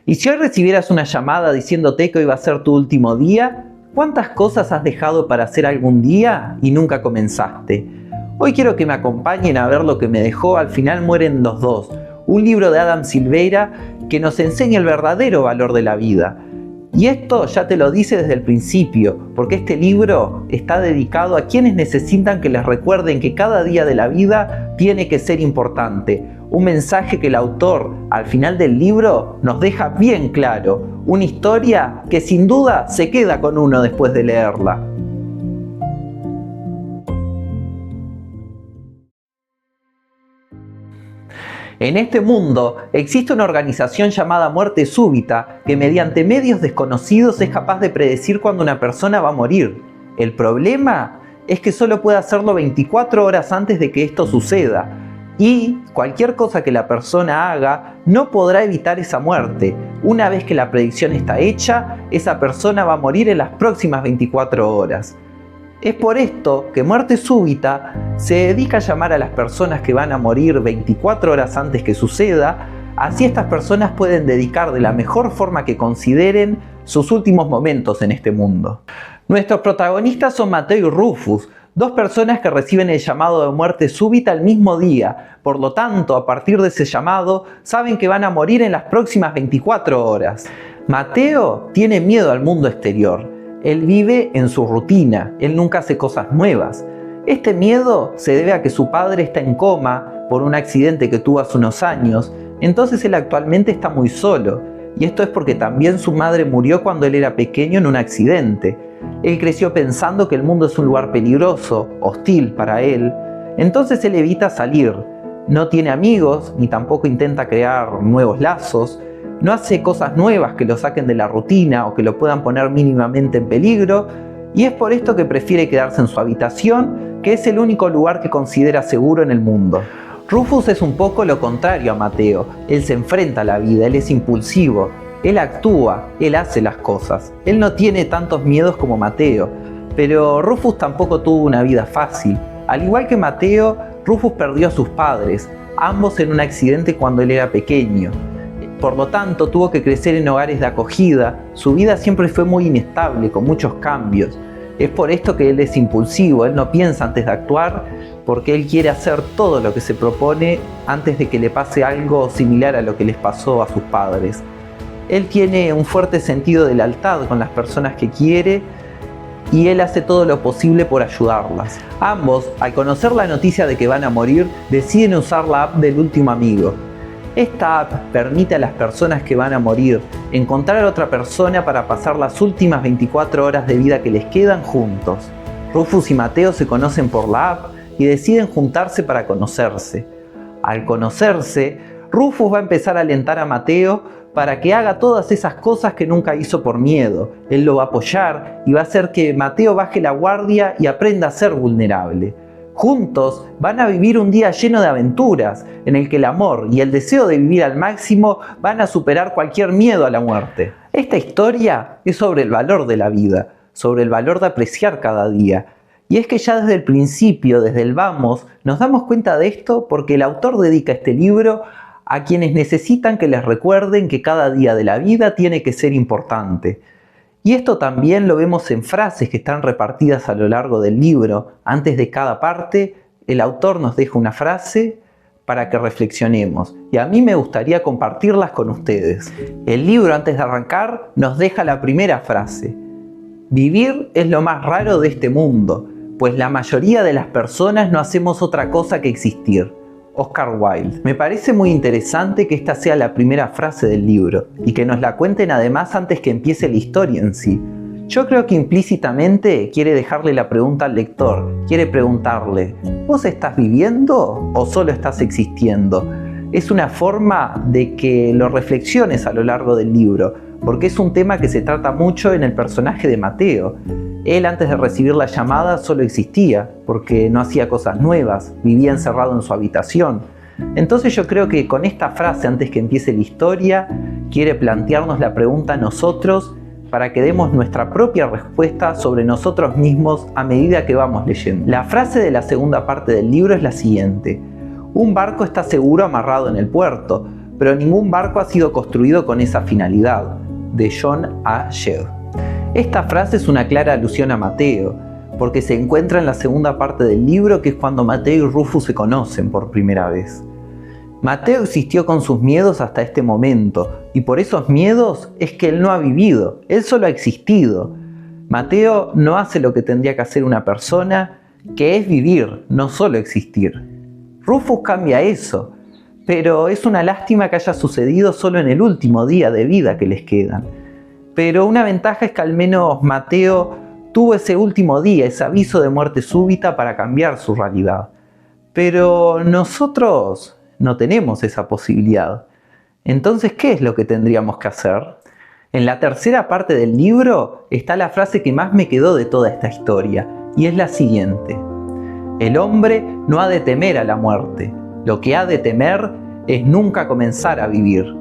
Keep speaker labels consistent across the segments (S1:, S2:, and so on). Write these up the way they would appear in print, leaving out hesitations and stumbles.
S1: Y si hoy recibieras una llamada diciéndote que hoy va a ser tu último día, ¿cuántas cosas has dejado para hacer algún día y nunca comenzaste? Hoy quiero que me acompañen a ver lo que me dejó Al final mueren los dos, un libro de Adam Silveira que nos enseña el verdadero valor de la vida. Y esto ya te lo dice desde el principio, porque este libro está dedicado a quienes necesitan que les recuerden que cada día de la vida tiene que ser importante. Un mensaje que el autor al final del libro nos deja bien claro, una historia que sin duda se queda con uno después de leerla. En este mundo existe una organización llamada Muerte Súbita que mediante medios desconocidos es capaz de predecir cuándo una persona va a morir. El problema es que solo puede hacerlo 24 horas antes de que esto suceda y cualquier cosa que la persona haga no podrá evitar esa muerte. Una vez que la predicción está hecha, esa persona va a morir en las próximas 24 horas. Es por esto que Muerte Súbita se dedica a llamar a las personas que van a morir 24 horas antes que suceda, así estas personas pueden dedicar de la mejor forma que consideren sus últimos momentos en este mundo. Nuestros protagonistas son Mateo y Rufus, dos personas que reciben el llamado de muerte súbita el mismo día, por lo tanto, a partir de ese llamado, saben que van a morir en las próximas 24 horas. Mateo tiene miedo al mundo exterior. Él vive en su rutina, él nunca hace cosas nuevas. Este miedo se debe a que su padre está en coma por un accidente que tuvo hace unos años, entonces él actualmente está muy solo. Y esto es porque también su madre murió cuando él era pequeño en un accidente. Él creció pensando que el mundo es un lugar peligroso, hostil para él, entonces él evita salir. No tiene amigos, ni tampoco intenta crear nuevos lazos. No hace cosas nuevas que lo saquen de la rutina o que lo puedan poner mínimamente en peligro, y es por esto que prefiere quedarse en su habitación, que es el único lugar que considera seguro en el mundo. Rufus es un poco lo contrario a Mateo. Él se enfrenta a la vida, él es impulsivo, él actúa, él hace las cosas. Él no tiene tantos miedos como Mateo, pero Rufus tampoco tuvo una vida fácil. Al igual que Mateo, Rufus perdió a sus padres, ambos en un accidente cuando él era pequeño. Por lo tanto, tuvo que crecer en hogares de acogida. Su vida siempre fue muy inestable, con muchos cambios. Es por esto que él es impulsivo, él no piensa antes de actuar, porque él quiere hacer todo lo que se propone antes de que le pase algo similar a lo que les pasó a sus padres. Él tiene un fuerte sentido de lealtad con las personas que quiere y él hace todo lo posible por ayudarlas. Ambos, al conocer la noticia de que van a morir, deciden usar la app del último amigo. Esta app permite a las personas que van a morir encontrar a otra persona para pasar las últimas 24 horas de vida que les quedan juntos. Rufus y Mateo se conocen por la app y deciden juntarse para conocerse. Al conocerse, Rufus va a empezar a alentar a Mateo para que haga todas esas cosas que nunca hizo por miedo. Él lo va a apoyar y va a hacer que Mateo baje la guardia y aprenda a ser vulnerable. Juntos van a vivir un día lleno de aventuras, en el que el amor y el deseo de vivir al máximo van a superar cualquier miedo a la muerte. Esta historia es sobre el valor de la vida, sobre el valor de apreciar cada día. Y es que ya desde el principio, desde el vamos, nos damos cuenta de esto porque el autor dedica este libro a quienes necesitan que les recuerden que cada día de la vida tiene que ser importante. Y esto también lo vemos en frases que están repartidas a lo largo del libro. Antes de cada parte, el autor nos deja una frase para que reflexionemos. Y a mí me gustaría compartirlas con ustedes. El libro, antes de arrancar, nos deja la primera frase. Vivir es lo más raro de este mundo, pues la mayoría de las personas no hacemos otra cosa que existir. Oscar Wilde. Me parece muy interesante que esta sea la primera frase del libro y que nos la cuenten además antes que empiece la historia en sí. Yo creo que implícitamente quiere dejarle la pregunta al lector, quiere preguntarle, ¿vos estás viviendo o solo estás existiendo? Es una forma de que lo reflexiones a lo largo del libro, porque es un tema que se trata mucho en el personaje de Mateo. Él antes de recibir la llamada solo existía, porque no hacía cosas nuevas, vivía encerrado en su habitación. Entonces yo creo que con esta frase, antes que empiece la historia, quiere plantearnos la pregunta a nosotros para que demos nuestra propia respuesta sobre nosotros mismos a medida que vamos leyendo. La frase de la segunda parte del libro es la siguiente. Un barco está seguro amarrado en el puerto, pero ningún barco ha sido construido con esa finalidad. De John A. Shedd. Esta frase es una clara alusión a Mateo, porque se encuentra en la segunda parte del libro, que es cuando Mateo y Rufus se conocen por primera vez. Mateo existió con sus miedos hasta este momento, y por esos miedos es que él no ha vivido, él solo ha existido. Mateo no hace lo que tendría que hacer una persona, que es vivir, no solo existir. Rufus cambia eso, pero es una lástima que haya sucedido solo en el último día de vida que les quedan. Pero una ventaja es que al menos Mateo tuvo ese último día, ese aviso de muerte súbita para cambiar su realidad. Pero nosotros no tenemos esa posibilidad. Entonces, ¿qué es lo que tendríamos que hacer? En la tercera parte del libro está la frase que más me quedó de toda esta historia, y es la siguiente: el hombre no ha de temer a la muerte, lo que ha de temer es nunca comenzar a vivir.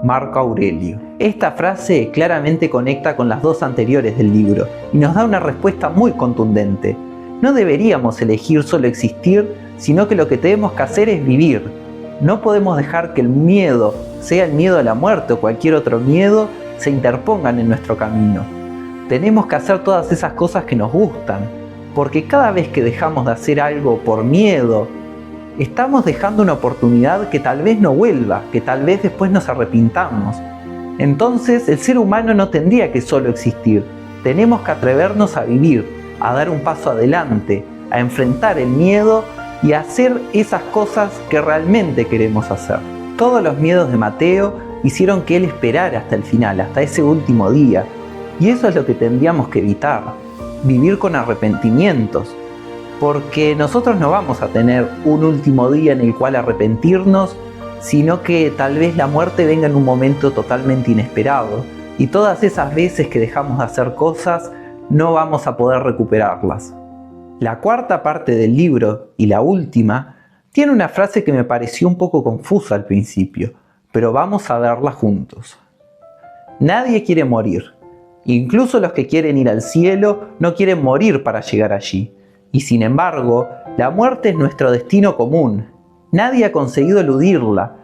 S1: Marco Aurelio. Esta frase claramente conecta con las dos anteriores del libro y nos da una respuesta muy contundente. No deberíamos elegir solo existir, sino que lo que tenemos que hacer es vivir. No podemos dejar que el miedo, sea el miedo a la muerte o cualquier otro miedo, se interpongan en nuestro camino. Tenemos que hacer todas esas cosas que nos gustan, porque cada vez que dejamos de hacer algo por miedo, estamos dejando una oportunidad que tal vez no vuelva, que tal vez después nos arrepintamos. Entonces el ser humano no tendría que solo existir, tenemos que atrevernos a vivir, a dar un paso adelante, a enfrentar el miedo y a hacer esas cosas que realmente queremos hacer. Todos los miedos de Mateo hicieron que él esperara hasta el final, hasta ese último día, y eso es lo que tendríamos que evitar, vivir con arrepentimientos. Porque nosotros no vamos a tener un último día en el cual arrepentirnos, sino que tal vez la muerte venga en un momento totalmente inesperado, y todas esas veces que dejamos de hacer cosas, no vamos a poder recuperarlas. La cuarta parte del libro, y la última, tiene una frase que me pareció un poco confusa al principio, pero vamos a verla juntos. Nadie quiere morir. Incluso los que quieren ir al cielo no quieren morir para llegar allí. Y sin embargo, la muerte es nuestro destino común. Nadie ha conseguido eludirla.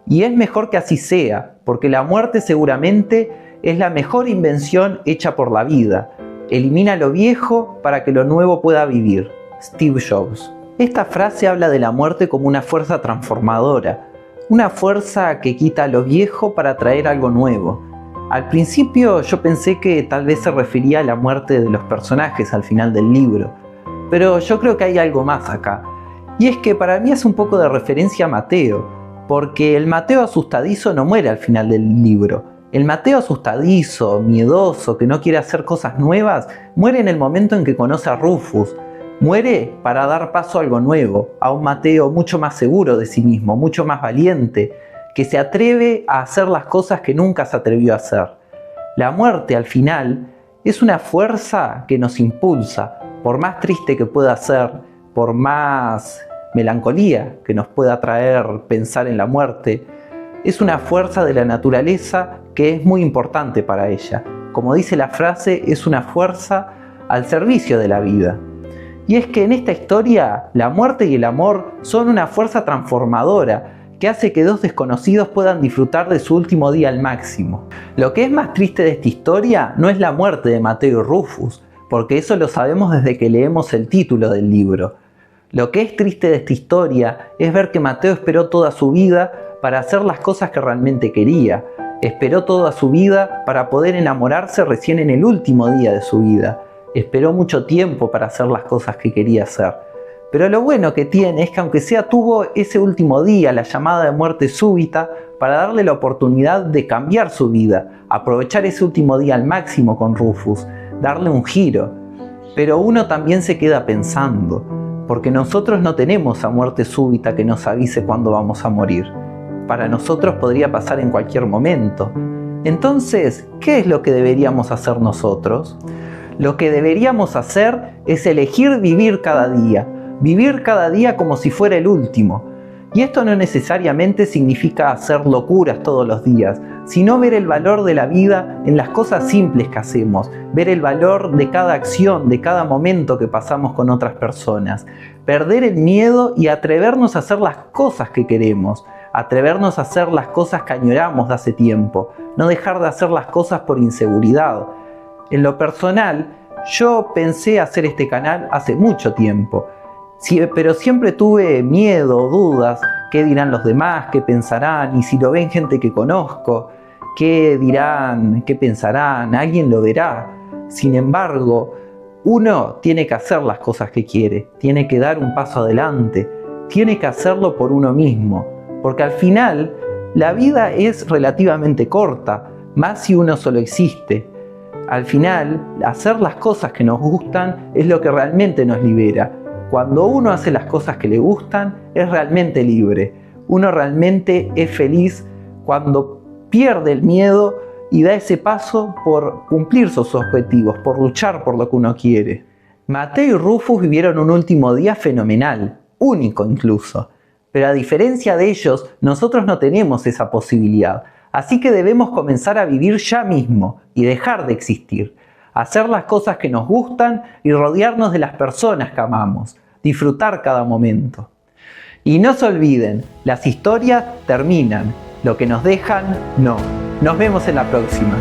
S1: Y es mejor que así sea, porque la muerte seguramente es la mejor invención hecha por la vida. Elimina lo viejo para que lo nuevo pueda vivir. Steve Jobs. Esta frase habla de la muerte como una fuerza transformadora. Una fuerza que quita lo viejo para traer algo nuevo. Al principio yo pensé que tal vez se refería a la muerte de los personajes al final del libro. Pero yo creo que hay algo más acá, y es que para mí es un poco de referencia a Mateo, porque el Mateo asustadizo no muere al final del libro. El Mateo asustadizo, miedoso, que no quiere hacer cosas nuevas, muere en el momento en que conoce a Rufus. Muere para dar paso a algo nuevo, a un Mateo mucho más seguro de sí mismo, mucho más valiente, que se atreve a hacer las cosas que nunca se atrevió a hacer. La muerte al final es una fuerza que nos impulsa. Por más triste que pueda ser, por más melancolía que nos pueda traer pensar en la muerte, es una fuerza de la naturaleza que es muy importante para ella. Como dice la frase, es una fuerza al servicio de la vida. Y es que en esta historia, la muerte y el amor son una fuerza transformadora que hace que dos desconocidos puedan disfrutar de su último día al máximo. Lo que es más triste de esta historia no es la muerte de Mateo y Rufus, porque eso lo sabemos desde que leemos el título del libro. Lo que es triste de esta historia es ver que Mateo esperó toda su vida para hacer las cosas que realmente quería. Esperó toda su vida para poder enamorarse recién en el último día de su vida. Esperó mucho tiempo para hacer las cosas que quería hacer. Pero lo bueno que tiene es que aunque sea tuvo ese último día, la llamada de muerte súbita, para darle la oportunidad de cambiar su vida, aprovechar ese último día al máximo con Rufus, darle un giro. Pero uno también se queda pensando, porque nosotros no tenemos a muerte súbita que nos avise cuándo vamos a morir. Para nosotros podría pasar en cualquier momento. Entonces, ¿qué es lo que deberíamos hacer nosotros? Lo que deberíamos hacer es elegir vivir cada día como si fuera el último. Y esto no necesariamente significa hacer locuras todos los días, sino ver el valor de la vida en las cosas simples que hacemos, ver el valor de cada acción, de cada momento que pasamos con otras personas, perder el miedo y atrevernos a hacer las cosas que queremos, atrevernos a hacer las cosas que añoramos de hace tiempo, no dejar de hacer las cosas por inseguridad. En lo personal, yo pensé hacer este canal hace mucho tiempo, pero siempre tuve miedo, dudas, qué dirán los demás, qué pensarán, y si lo ven gente que conozco, qué dirán, qué pensarán, alguien lo verá. Sin embargo, uno tiene que hacer las cosas que quiere, tiene que dar un paso adelante, tiene que hacerlo por uno mismo, porque al final la vida es relativamente corta, más si uno solo existe. Al final, hacer las cosas que nos gustan es lo que realmente nos libera. Cuando uno hace las cosas que le gustan, es realmente libre. Uno realmente es feliz cuando pierde el miedo y da ese paso por cumplir sus objetivos, por luchar por lo que uno quiere. Mateo y Rufus vivieron un último día fenomenal, único incluso. Pero a diferencia de ellos, nosotros no tenemos esa posibilidad. Así que debemos comenzar a vivir ya mismo y dejar de existir. Hacer las cosas que nos gustan y rodearnos de las personas que amamos. Disfrutar cada momento. Y no se olviden, las historias terminan, lo que nos dejan, no. Nos vemos en la próxima.